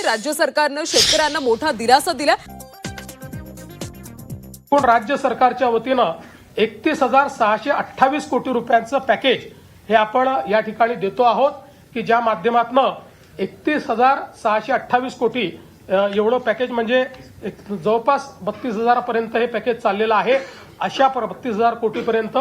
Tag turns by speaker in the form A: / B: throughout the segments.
A: राज्य सरकारनं शेतकऱ्यांना मोठा दिलासा दिला।
B: पण राज्य सरकारच्या वतीनं 31,628 कोटी रुपयांचं पॅकेज हे आपण या ठिकाणी देतो आहोत की ज्या माध्यमातून 31,628 कोटी एवढं पॅकेज म्हणजे जवळपास 32,000 पर्यंत हे पॅकेज चाललेलं आहे। अशा 32,000 कोटी पर्यंत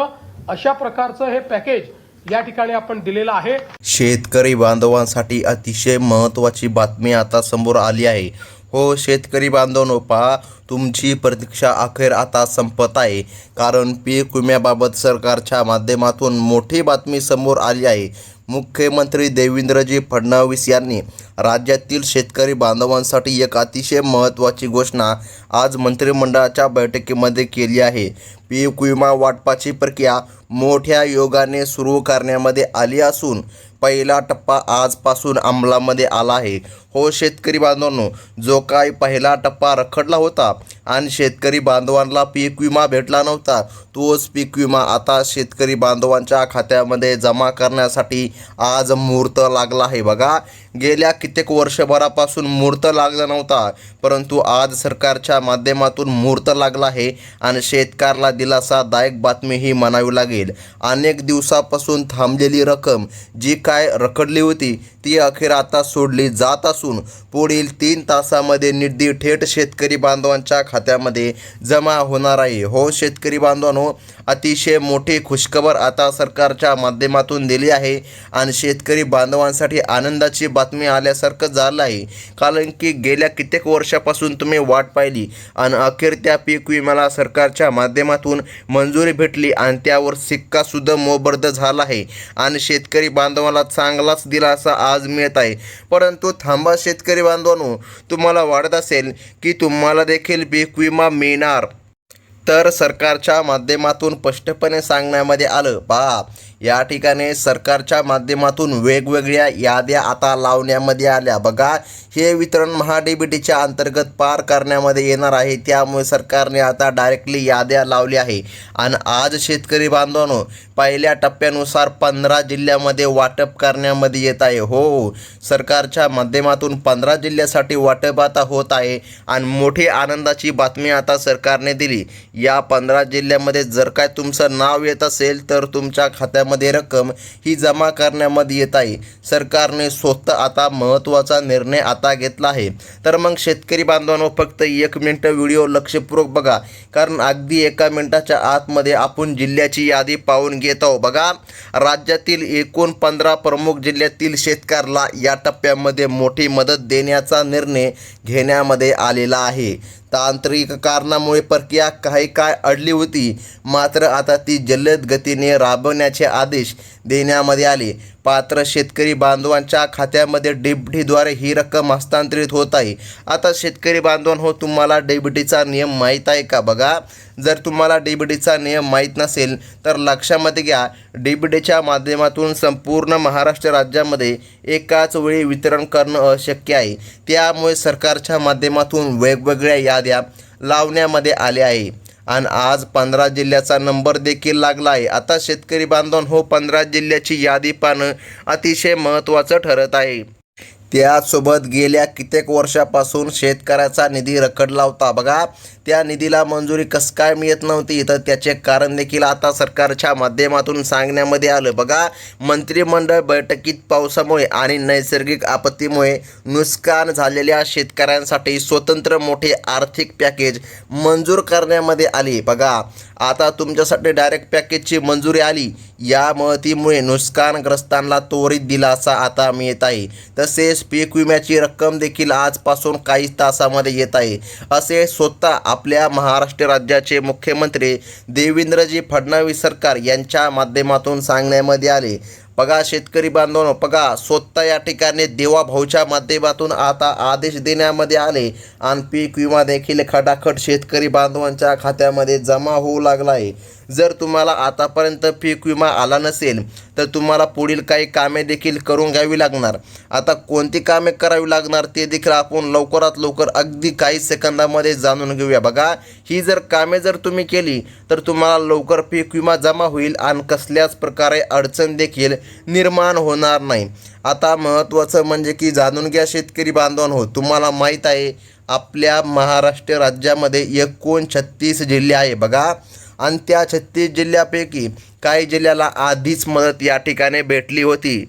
B: अशा प्रकारचं हे पॅकेज या ठिकाणी आपण दिलेलं आहे।
C: शेतकरी बांधवांसाठी अतिशय महत्त्वाची बातमी आता समोर आली आहे। हो शेतकरी बांधवांनो, पहा तुमची प्रतीक्षा अखेर आता संपत आहे, कारण पीक विम्याबाबत सरकारच्या माध्यमातून मोठी बातमी समोर आली आहे। मुख्यमंत्री देवेंद्रजी फडणवीस यांनी राज्यातील शेतकरी बांधवांसाठी एक अतिशय महत्त्वाची घोषणा आज मंत्रिमंडळाच्या बैठकीमध्ये केली आहे। पीक विमा वाटपाची प्रक्रिया मोठ्या योगाने सुरू करण्यामध्ये आली असून पहिला टप्पा आजपासून अंमलामध्ये आला आहे। हो शेतकरी बांधवांनो, जो काही पहिला टप्पा रखडला होता आणि शेतकरी बांधवांना पीक विमा भेटला नव्हता, तोच पीक विमा आता शेतकरी बांधवांच्या खात्यामध्ये जमा करण्यासाठी आज मुहूर्त लागला आहे। बघा, गेल्या कित्येक वर्षभरापासून मुहूर्त लागला नव्हता, परंतु आज सरकारच्या माध्यमातून मुहूर्त लागला आहे आणि शेतकऱ्याला दिलासादायक बातमी ही म्हणावी लागेल। अनेक दिवसापासून थांबलेली रक्कम जी काय रखडली होती ती अखेर आता सोडली जात असून पुढील 3 तासामध्ये निधी थेट शेतकरी बांधवांच्या खात्यामध्ये जमा होणार आहे। हो शेतकरी बांधवांनो, अतिशय मोठी खुशखबर आता सरकारच्या माध्यमातून दिली आहे आणि शेतकरी बांधवांसाठी आनंदाची बातमी आल्यासारखं झालं आहे, कारण की गेल्या कित्येक वर्षापासून तुम्ही वाट पाहिली आणि अखेर त्या पीक विम्याला सरकारच्या माध्यमातून मंजुरी भेटली आणि त्यावर सिक्का सुद्धा मोबर्द झाला आहे आणि शेतकरी बांधवांना चांगलाच दिलासा आज मिळत आहे। परंतु थांबा शेतकरी बांधवांनो, तुम्हाला वाटत असेल की तुम्हाला देखील पीक विमा मिळणार, तर सरकारच्या माध्यमातून स्पष्टपणे सांगण्यामध्ये आलं। पहा, या ठिकाणी सरकारच्या माध्यमातून वेगवेगळ्या याद्या आता लावण्यामध्ये आल्या। बघा, हे वितरण महा-डी-बी-टीच्या अंतर्गत पार करण्यामध्ये येणार आहे, त्यामुळे सरकारने आता डायरेक्टली याद्या लावली आहे आणि आज शेतकरी बांधवांनो, पहिल्या टप्प्यानुसार 15 जिल्ह्यामध्ये वाटप करण्यामध्ये येत आहे। हो, सरकारच्या माध्यमातून 15 जिल्ह्यासाठी वाटप आता होत आहे आणि मोठी आनंदाची बातमी आता सरकारने दिली। या 15 जिल्ह्यामध्ये जर काय तुमचं नाव येत असेल तर तुमच्या खात्यामध्ये रक्कम ही जमा करण्यामध्ये येत आहे। सरकारने स्वतः आता महत्त्वाचा निर्णय आता घेतला आहे। तर मग शेतकरी बांधवांनो, फक्त 1 मिनिट व्हिडिओ लक्षपूर्वक बघा, कारण अगदी 1 मिनिटाच्या आतमध्ये आपण जिल्ह्याची यादी पाहून घेत आहोत। बघा, राज्यातील एकूण 15 प्रमुख जिल्ह्यातील शेतकऱ्याला या टप्प्यामध्ये मोठी मदत देण्याचा निर्णय घेण्यामध्ये आलेला आहे। तांत्रिक कारणामुळे प्रक्रिया काही काळ अडली होती, मात्र आता ती जलद गतीने राबवण्याचे आदेश देण्यामध्ये आले। पात्र शेतकरी बांधवांच्या खात्यामध्ये डी-बी-टीद्वारे ही रक्कम हस्तांतरित होत आहे। आता शेतकरी बांधवांनो, तुम्हाला डी-बी-टीचा नियम माहीत आहे का? बघा, जर तुम्हाला डी-बी-टीचा नियम माहीत नसेल तर लक्षामध्ये घ्या, डी-बी-टीच्या माध्यमातून संपूर्ण महाराष्ट्र राज्यामध्ये एकाच वेळी वितरण करणं अशक्य आहे, त्यामुळे सरकारच्या माध्यमातून वेगवेगळ्या याद्या लावण्यामध्ये आल्या आहे आणि आज 15 जिल्ह्याचा नंबर देखील लागला आहे। आता शेतकरी बांधवांनो, 15 जिल्ह्याची यादी पाहणं अतिशय महत्त्वाचं ठरत आहे। त्यासोबत गेल्या कित्येक वर्षापासून शेतकऱ्याचा निधी रखडला होता। बघा, त्या निधीला मंजुरी कसं काय मिळत नव्हती, तर त्याचे कारण देखील आता सरकारच्या माध्यमातून सांगण्यामध्ये आलं। बघा, मंत्रिमंडळ बैठकीत पावसामुळे आणि नैसर्गिक आपत्तीमुळे नुकसान झालेल्या शेतकऱ्यांसाठी स्वतंत्र मोठे आर्थिक पॅकेज मंजूर करण्यामध्ये आले। बघा, आता तुमच्यासाठी डायरेक्ट पॅकेजची मंजुरी आली, या मदतीमुळे नुकसानग्रस्तांना त्वरित दिलासा आता मिळत आहे। तसेच पीक विम्याची रक्कम देखील आजपासून काही तासामध्ये येत आहे, असे स्वतः आपल्या महाराष्ट्र राज्याचे मुख्यमंत्री देवेंद्रजी फडणवीस सरकार यांच्या माध्यमातून सांगण्यामध्ये आले। बघा शेतकरी बांधवांनो, बघा स्वतः या ठिकाणी देवाभाऊच्या माध्यमातून आता आदेश देण्यामध्ये आले आणि पीक विमा देखील खटाखट शेतकरी बांधवांच्या खात्यामध्ये जमा होऊ लागला आहे। जर तुम्हाला आतापर्यंत पीक विमा आला नसेल तर तुम्हाला पुढील काही कामे देखील करून घ्यावी लागणार. आता कोणती कामे करावी लागणार ते देखील आपण लवकरात लवकर अगदी काही सेकंदामध्ये जाणून घेऊया. बघा, ही जर कामे जर तुम्ही केली तर तुम्हाला लवकर पीक विमा जमा होईल आणि कसल्याच प्रकारे अडचण देखील निर्माण होणार नाही. आता महत्त्वाचं म्हणजे की जाणून घ्या शेतकरी बांधवांनो, तुम्हाला माहीत आहे आपल्या महाराष्ट्र राज्यामध्ये 39 जिल्हे आहे बघा, आणि त्या 36 जिल्ह्यापैकी काही जिल्ह्याला आधीच मदत या ठिकाणी भेटली होती.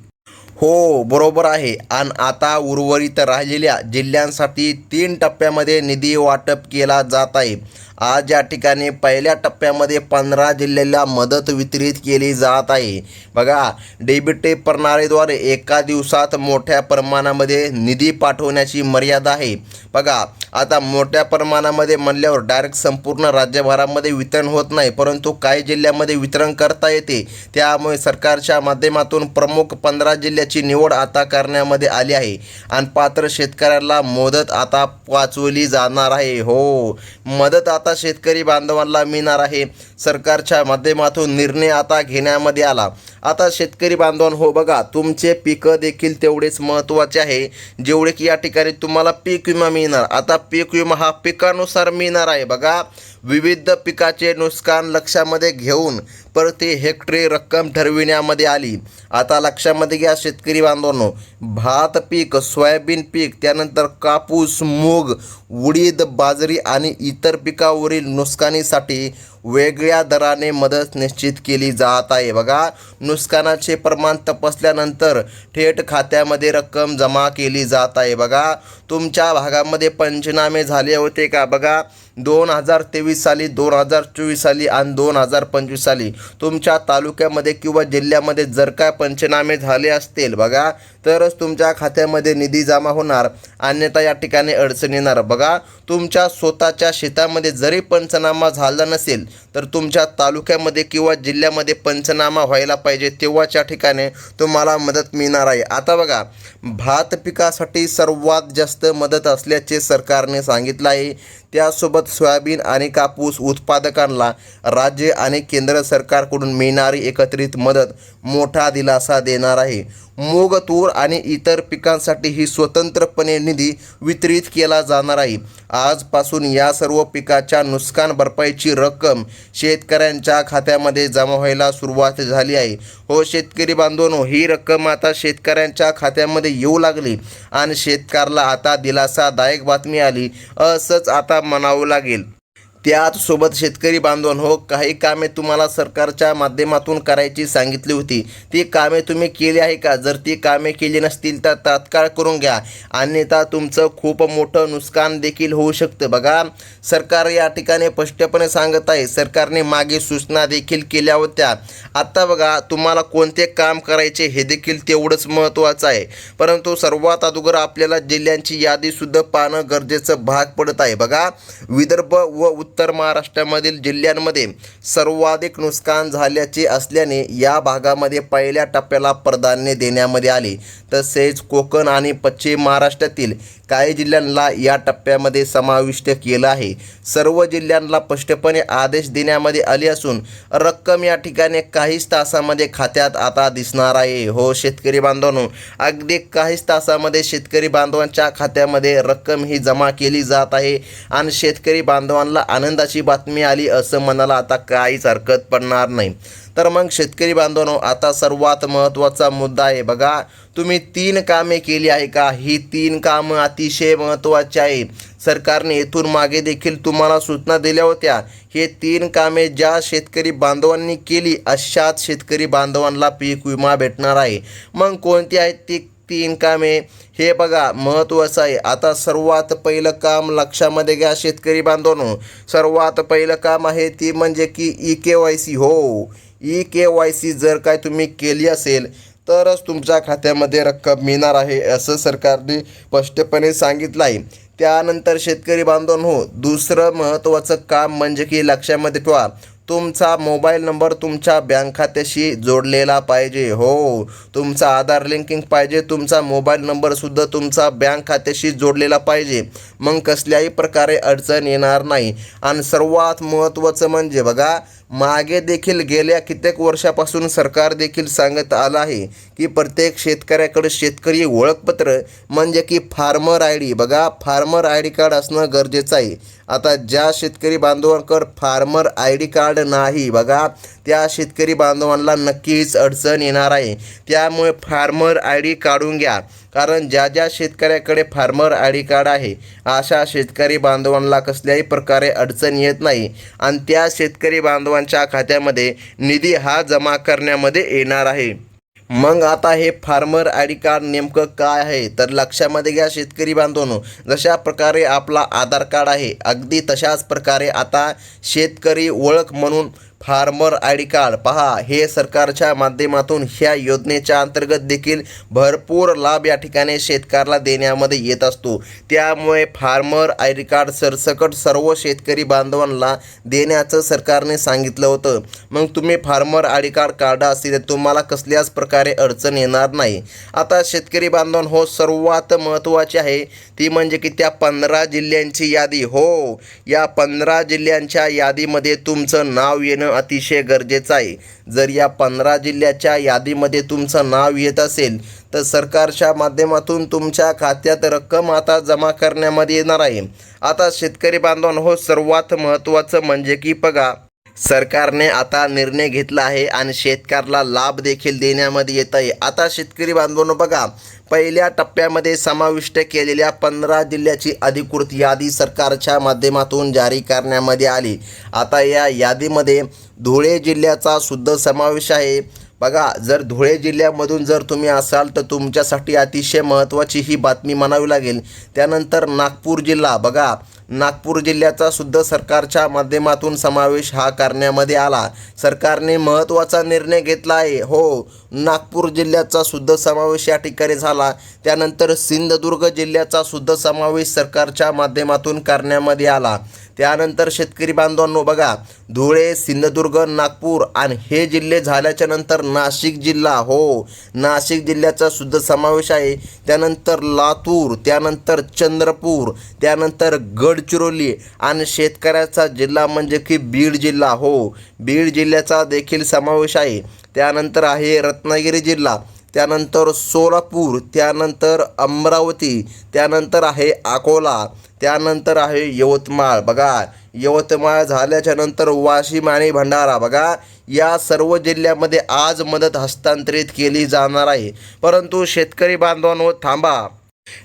C: हो, बरोबर आहे. आणि आता उर्वरित राहिलेल्या जिल्ह्यांसाठी 3 टप्प्यामध्ये निधी वाटप केला जात आहे. आज या ठिकाणी पहिल्या टप्प्यामध्ये 15 जिल्ह्याला मदत वितरित केली जात आहे. बघा, डेबिट प्रणालीद्वारे एका दिवसात मोठ्या प्रमाणामध्ये निधी पाठवण्याची मर्यादा आहे. बघा, आता मोठ्या प्रमाणामध्ये म्हणल्यावर डायरेक्ट संपूर्ण राज्यभरामध्ये वितरण होत नाही, परंतु काही जिल्ह्यामध्ये वितरण करता येते. त्यामुळे सरकारच्या माध्यमातून प्रमुख 15 जिल्ह्याची निवड आता करण्यामध्ये आली आहे आणि पात्र शेतकऱ्याला मदत आता वाचवली जाणार आहे. हो, मदत आता शेतकरी बांधवांना मिळणार आहे. सरकारच्या माध्यमातून निर्णय आता घेण्यामध्ये आला. आता शेतकरी बांधवांनो, हो बघा, तुमचे पिकं देखील तेवढेच महत्त्वाचे आहे जेवढे की या ठिकाणी तुम्हाला पीक विमा मिळणार. आता पीक विमा हा पिकानुसार मिळणार आहे. बघा, विविध पिकाचे नुकसान लक्षामध्ये घेऊन प्रति हेक्टरी रक्कम ठरविण्यामध्ये आली. आता लक्षामध्ये घ्या शेतकरी बांधवांनो, भात पीक, सोयाबीन पीक, त्यानंतर कापूस, मूग, उडीद, बाजरी आणि इतर पिकावरील नुकसानीसाठी वेगळ्या दराने मदत निश्चित केली जात आहे. बघा, नुकसानाचे प्रमाण तपासल्यानंतर थेट खात्यामध्ये रक्कम जमा केली जात आहे. बघा, तुमच्या भागामध्ये पंचनामे झाले होते का? बघा, 2023 साली, 2024 साली आणि 2025 साली तुमच्या तालुक्यामध्ये किंवा जिल्ह्यामध्ये जर काय पंचनामे झाले असतील बघा, तरच तुमच्या खात्यामध्ये निधी जमा होणार, अन्यथा या ठिकाणी अडचण येणार. बघा, तुमच्या स्वतःच्या शेतामध्ये जरी पंचनामा झाला नसेल तर तुमच्या तालुक्यामध्ये किंवा जिल्ह्यामध्ये पंचनामा व्हायला पाहिजे, तेव्हाच या ठिकाणी तुम्हाला मदत मिळणार आहे. आता बघा, भात पिकासाठी सर्वात जास्त मदत असल्याचे सरकारने सांगितलं आहे. त्यासोबत सोयाबीन आणि कापूस उत्पादकांना राज्य आणि केंद्र सरकारकडून मिळणारी एकत्रित मदत मोठा दिलासा देणार आहे. मूग, तूर आणि इतर पिकांसाठीही स्वतंत्रपणे निधी वितरित केला जाणार आहे. आजपासून या सर्व पिकाच्या नुकसान भरपाईची रक्कम शेतकऱ्यांच्या खात्यामध्ये जमा व्हायला सुरुवात झाली आहे. हो शेतकरी बांधवांनो, ही रक्कम आता शेतकऱ्यांच्या खात्यामध्ये येऊ लागली आणि शेतकऱ्याला आता दिलासादायक बातमी आली असंच आता म्हणावं लागेल. त्याचसोबत शेतकरी बांधवांनो, काही कामे तुम्हाला सरकारच्या माध्यमातून करायची सांगितली होती, ती कामे तुम्ही केली आहे का? जर ती कामे केली नसतील तर तात्काळ करून घ्या, अन्यथा तुमचं खूप मोठं नुकसान देखील होऊ शकतं. बघा, सरकार या ठिकाणी स्पष्टपणे सांगत आहे. सरकारने मागे सूचना देखील केल्या होत्या. आता बघा, तुम्हाला कोणते काम करायचे हे देखील तेवढंच महत्त्वाचं आहे, परंतु सर्वात अगोदर आपल्याला जिल्ह्यांची यादीसुद्धा पाहणं गरजेचं भाग पडत आहे. बघा, विदर्भ व उत्तर महाराष्ट्रामधील जिल्ह्यांमध्ये सर्वाधिक नुकसान झाल्याचे असल्याने या भागामध्ये पहिल्या टप्प्याला प्राधान्य देण्यामध्ये आले. तसेच कोकण आणि पश्चिम महाराष्ट्रातील काही जिल्ह्यांना या टप्प्यामध्ये समाविष्ट केलं आहे. सर्व जिल्ह्यांना स्पष्टपणे आदेश देण्यामध्ये आले असून रक्कम या ठिकाणी काहीच तासामध्ये खात्यात आता दिसणार आहे. हो शेतकरी बांधवांनो, अगदी काहीच तासामध्ये शेतकरी बांधवांच्या खात्यामध्ये रक्कम ही जमा केली जात आहे आणि शेतकरी बांधवांना आनंदाची बातमी आली असं म्हणायला आता काहीच हरकत पडणार नाही. तर मग शेतकरी बांधवांनो, आता सर्वात महत्त्वाचा मुद्दा आहे. बघा, तुम्ही 3 कामे केली आहे का? ही 3 कामं अतिशय महत्त्वाची आहे. सरकारने इथून मागे देखील तुम्हाला सूचना दिल्या होत्या. हे 3 कामे ज्या शेतकरी बांधवांनी केली अशाच शेतकरी बांधवांना पीक विमा भेटणार आहे. मग कोणती आहेत ती 3 कामे हे बघा, महत्त्वाचं आहे. आता सर्वात पहिलं काम लक्षामध्ये घ्या शेतकरी बांधवांनो. सर्वात पहिलं काम आहे ती म्हणजे की EKYC. हो, EKYC जर काय तुम्ही केली असेल तरच तुमच्या खात्यामध्ये रक्कम मिळणार आहे असं सरकारने स्पष्टपणे सांगितलं आहे. त्यानंतर शेतकरी बांधवांनो, दुसरं महत्त्वाचं काम म्हणजे की लक्षामध्ये ठेवा, तुमचा मोबाईल नंबर तुमच्या बँक खात्याशी जोडलेला पाहिजे. हो, तुमचा आधार लिंकिंग पाहिजे, तुमचा मोबाईल नंबरसुद्धा तुमचा बँक खात्याशी जोडलेला पाहिजे. मग कसल्याही प्रकारे अडचण येणार नाही. आणि सर्वात महत्त्वाचं म्हणजे बघा, मागे देखील गेल्या कित्येक वर्षापासून सरकार देखील सांगत आलं आहे की प्रत्येक शेतकऱ्याकडे शेतकरी ओळखपत्र म्हणजे की फार्मर आय डी, बघा फार्मर आय डी कार्ड असणं गरजेचं आहे. आता ज्या शेतकरी बांधवांकडे फार्मर आय डी कार्ड नाही बघा, त्या शेतकरी बांधवांना नक्कीच अडचण येणार आहे. त्यामुळे फार्मर आय डी काढून घ्या, कारण ज्या शेतकऱ्याकडे फार्मर आय डी कार्ड आहे अशा शेतकरी बांधवांना कसल्याही प्रकारे अडचण येत नाही आणि त्या शेतकरी बांधवांच्या खात्यामध्ये निधी हा जमा करण्यामध्ये येणार आहे. मग आता हे फार्मर आय डी कार्ड नेमकं काय आहे तर लक्षामध्ये घ्या शेतकरी बांधवांनो, जशा प्रकारे आपला आधार कार्ड आहे अगदी तशाच प्रकारे आता शेतकरी ओळख म्हणून फार्मर आय डी कार्ड पहा, हे सरकारच्या माध्यमातून ह्या योजनेच्या अंतर्गत देखील भरपूर लाभ या ठिकाणी शेतकऱ्याला देण्यामध्ये येत असतो. त्यामुळे फार्मर आय डी कार्ड सरसकट सर्व शेतकरी बांधवांना देण्याचं सरकारने सांगितलं होतं. मग तुम्ही फार्मर आय डी कार्ड काढा असेल तर तुम्हाला कसल्याच प्रकारे अडचण येणार नाही. आता शेतकरी बांधवांनो, सर्वात महत्त्वाची आहे ती म्हणजे की त्या 15 जिल्ह्यांची यादी. हो, या 15 जिल्ह्यांच्या यादीमध्ये तुमचं नाव येणं अतिशय गरजेचं आहे. जर या 15 जिल्ह्याच्या यादीमध्ये तुमचं नाव येत असेल तर सरकारच्या माध्यमातून तुमच्या खात्यात रक्कम आता जमा करण्यामध्ये येणार आहे. आता शेतकरी बांधवांनो, सर्वात महत्त्वाचं म्हणजे की बघा, सरकारने आता निर्णय घेतला आहे आणि शेतकऱ्याला लाभ देखील देण्यामध्ये येत आहे. आता शेतकरी बांधवांनो बघा, पहिल्या टप्प्यामध्ये समाविष्ट केलेल्या 15 जिल्ह्याची अधिकृत यादी सरकारच्या माध्यमातून जारी करण्यामध्ये आली. आता या यादीमध्ये धुळे जिल्ह्याचा सुद्धा समावेश आहे. बघा, जर धुळे जिल्ह्यामधून जर तुम्ही असाल तर तुमच्यासाठी अतिशय महत्त्वाची ही बातमी म्हणावी लागेल. त्यानंतर नागपूर जिल्हा, बघा नागपूर जिल्ह्याचा सुद्धा सरकारच्या माध्यमातून समावेश हा करण्यामध्ये आला. सरकारने महत्त्वाचा निर्णय घेतला आहे. हो, नागपूर जिल्ह्याचा सुद्धा समावेश या ठिकाणी झाला. त्यानंतर सिंधुदुर्ग जिल्ह्याचा सुद्धा समावेश सरकारच्या माध्यमातून करण्यामध्ये आला. त्यानंतर शेतकरी बांधवांनो बघा, धुळे, सिंधुदुर्ग, नागपूर आणि हे जिल्हे झाल्याच्या नंतर नाशिक जिल्हा, हो नाशिक जिल्ह्याचा सुद्धा समावेश आहे. त्यानंतर लातूर, त्यानंतर चंद्रपूर, त्यानंतर गडचिरोली आणि शेतकऱ्याचा जिल्हा म्हणजे की बीड जिल्हा, हो बीड जिल्ह्याचा देखील समावेश आहे. त्यानंतर आहे रत्नागिरी जिल्हा, त्यानंतर सोलापूर, त्यानंतर अमरावती, त्यानंतर आहे अकोला, त्यानंतर आहे यवतमाळ. बघा, यवतमाळ झाल्याच्या नंतर वाशिम आणि भंडारा. बघा, या सर्व जिल्ह्यामध्ये आज मदत हस्तांतरित केली जाणार आहे. परंतु शेतकरी बांधवांनो थांबा,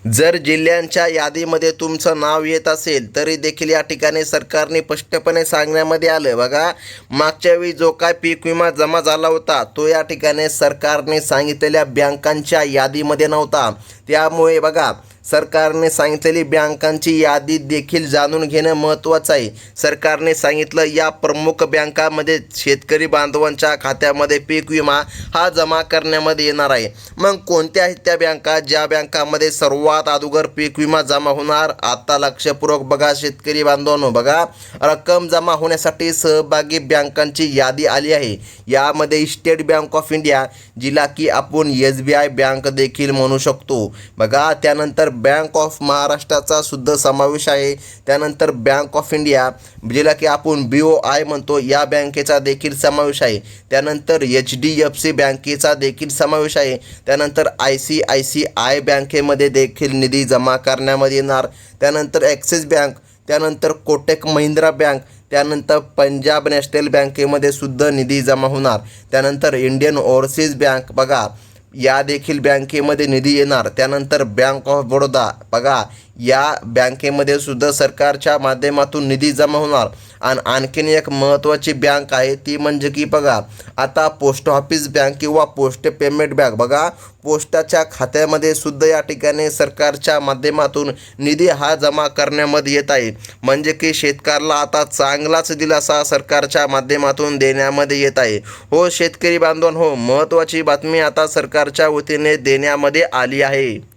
C: जर जिल्ह्यांच्या यादीमध्ये तुमचं नाव येत असेल तरी देखील या ठिकाणी सरकारने स्पष्टपणे सांगण्यामध्ये आलं. बघा, मागच्या वेळी जो काय पीक विमा जमा झाला होता तो या ठिकाणी सरकारने सांगितलेल्या बँकांच्या यादीमध्ये नव्हता. त्यामुळे बघा, सरकारने सांगितलेली बँकांची यादी देखील जाणून घेणं महत्त्वाचं आहे. सरकारने सांगितलं या प्रमुख बँकांमध्ये शेतकरी बांधवांच्या खात्यामध्ये पीक विमा हा जमा करण्यामध्ये येणार आहे. मग कोणत्या आहेत त्या बँका, ज्या बँकामध्ये सर्वात अगोदर पीक विमा जमा होणार? आता लक्षपूर्वक बघा शेतकरी बांधवांनो, बघा रक्कम जमा होण्यासाठी सहभागी बँकांची यादी आली आहे. यामध्ये स्टेट बँक ऑफ इंडिया, जिला की आपण SBI बँक देखील म्हणू शकतो. बघा, त्यानंतर बँक ऑफ महाराष्ट्राचा सुद्धा समावेश आहे. त्यानंतर बँक ऑफ इंडिया, जिला की आपण BOI म्हणतो, या बँकेचा देखील समावेश आहे. त्यानंतर HDFC बँकेचा देखील समावेश आहे. त्यानंतर ICICI बँकेमध्ये देखील निधी जमा करण्यामध्ये येणार. त्यानंतर ॲक्सिस बँक, त्यानंतर कोटक महिंद्रा बँक, त्यानंतर पंजाब नॅशनल बँकेमध्ये सुद्धा निधी जमा होणार. त्यानंतर इंडियन ओव्हरसीज बँक, बघा या देखील बँकेमध्ये निधी येणार. त्यानंतर बँक ऑफ बडोदा, बघा या बँकेमध्ये सुद्धा सरकारच्या माध्यमातून निधी जमा होणार. आणि आणखीन एक महत्त्वाची बँक आहे ती म्हणजे की बघा, आता पोस्ट ऑफिस बँक किंवा पोस्ट पेमेंट बँक, बघा पोस्टाच्या खात्यामध्ये सुद्धा या ठिकाणी सरकारच्या माध्यमातून निधी हा जमा करण्यामध्ये येत आहे. म्हणजे की शेतकऱ्याला आता चांगलाच दिलासा सरकारच्या माध्यमातून देण्यामध्ये येत आहे. हो शेतकरी बांधवांनो, महत्त्वाची बातमी आता सरकारच्या वतीने देण्यामध्ये आली आहे.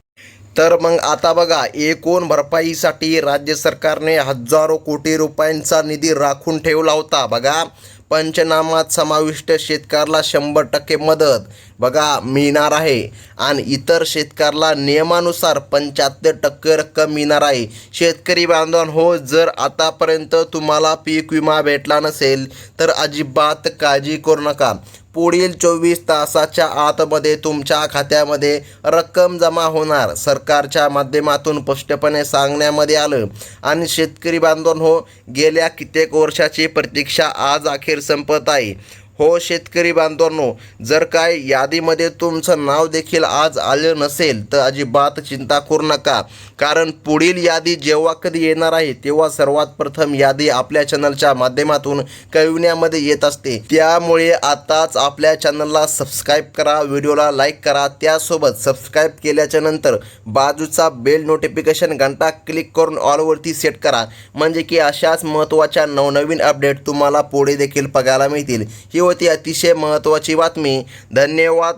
C: तर मग आता बघा, एकूण भरपाईसाठी राज्य सरकारने हजारो कोटी रुपयांचा निधी राखून ठेवला होता. बघा, पंचनामात समाविष्ट शेतकऱ्याला 100% मदत. बघा मिळणार आहे आणि इतर शेतकऱ्याला नियमानुसार 75% रक्कम मिळणार आहे. शेतकरी बांधवांनो, जर आतापर्यंत तुम्हाला पीक विमा भेटला नसेल तर अजिबात काळजी करू नका. पुढील 24 तासाच्या आतमध्ये तुमच्या खात्यामध्ये रक्कम जमा होणार, सरकारच्या माध्यमातून स्पष्टपणे सांगण्यामध्ये आलं. आणि शेतकरी बांधवांनो, गेल्या कित्येक वर्षाची प्रतीक्षा आज अखेर संपत आहे. हो शेतकरी बांधवांनो, जर काय यादीमध्ये तुमचं नाव देखील आज आलं नसेल तर अजिबात चिंता करू नका, कारण पुढील यादी जेव्हा कधी येणार आहे तेव्हा सर्वात प्रथम यादी आपल्या चॅनलच्या माध्यमातून कळविण्यामध्ये येत असते. त्यामुळे आताच आपल्या चॅनलला सबस्क्राईब करा, व्हिडिओला लाईक करा. त्यासोबत सबस्क्राईब केल्याच्या नंतर बाजूचा बेल नोटिफिकेशन घंटा क्लिक करून ऑलवरती सेट करा, म्हणजे की अशाच महत्त्वाच्या नवनवीन अपडेट तुम्हाला पुढे देखील बघायला मिळतील. ही होती अतिशय महत्त्वाची बातमी. धन्यवाद.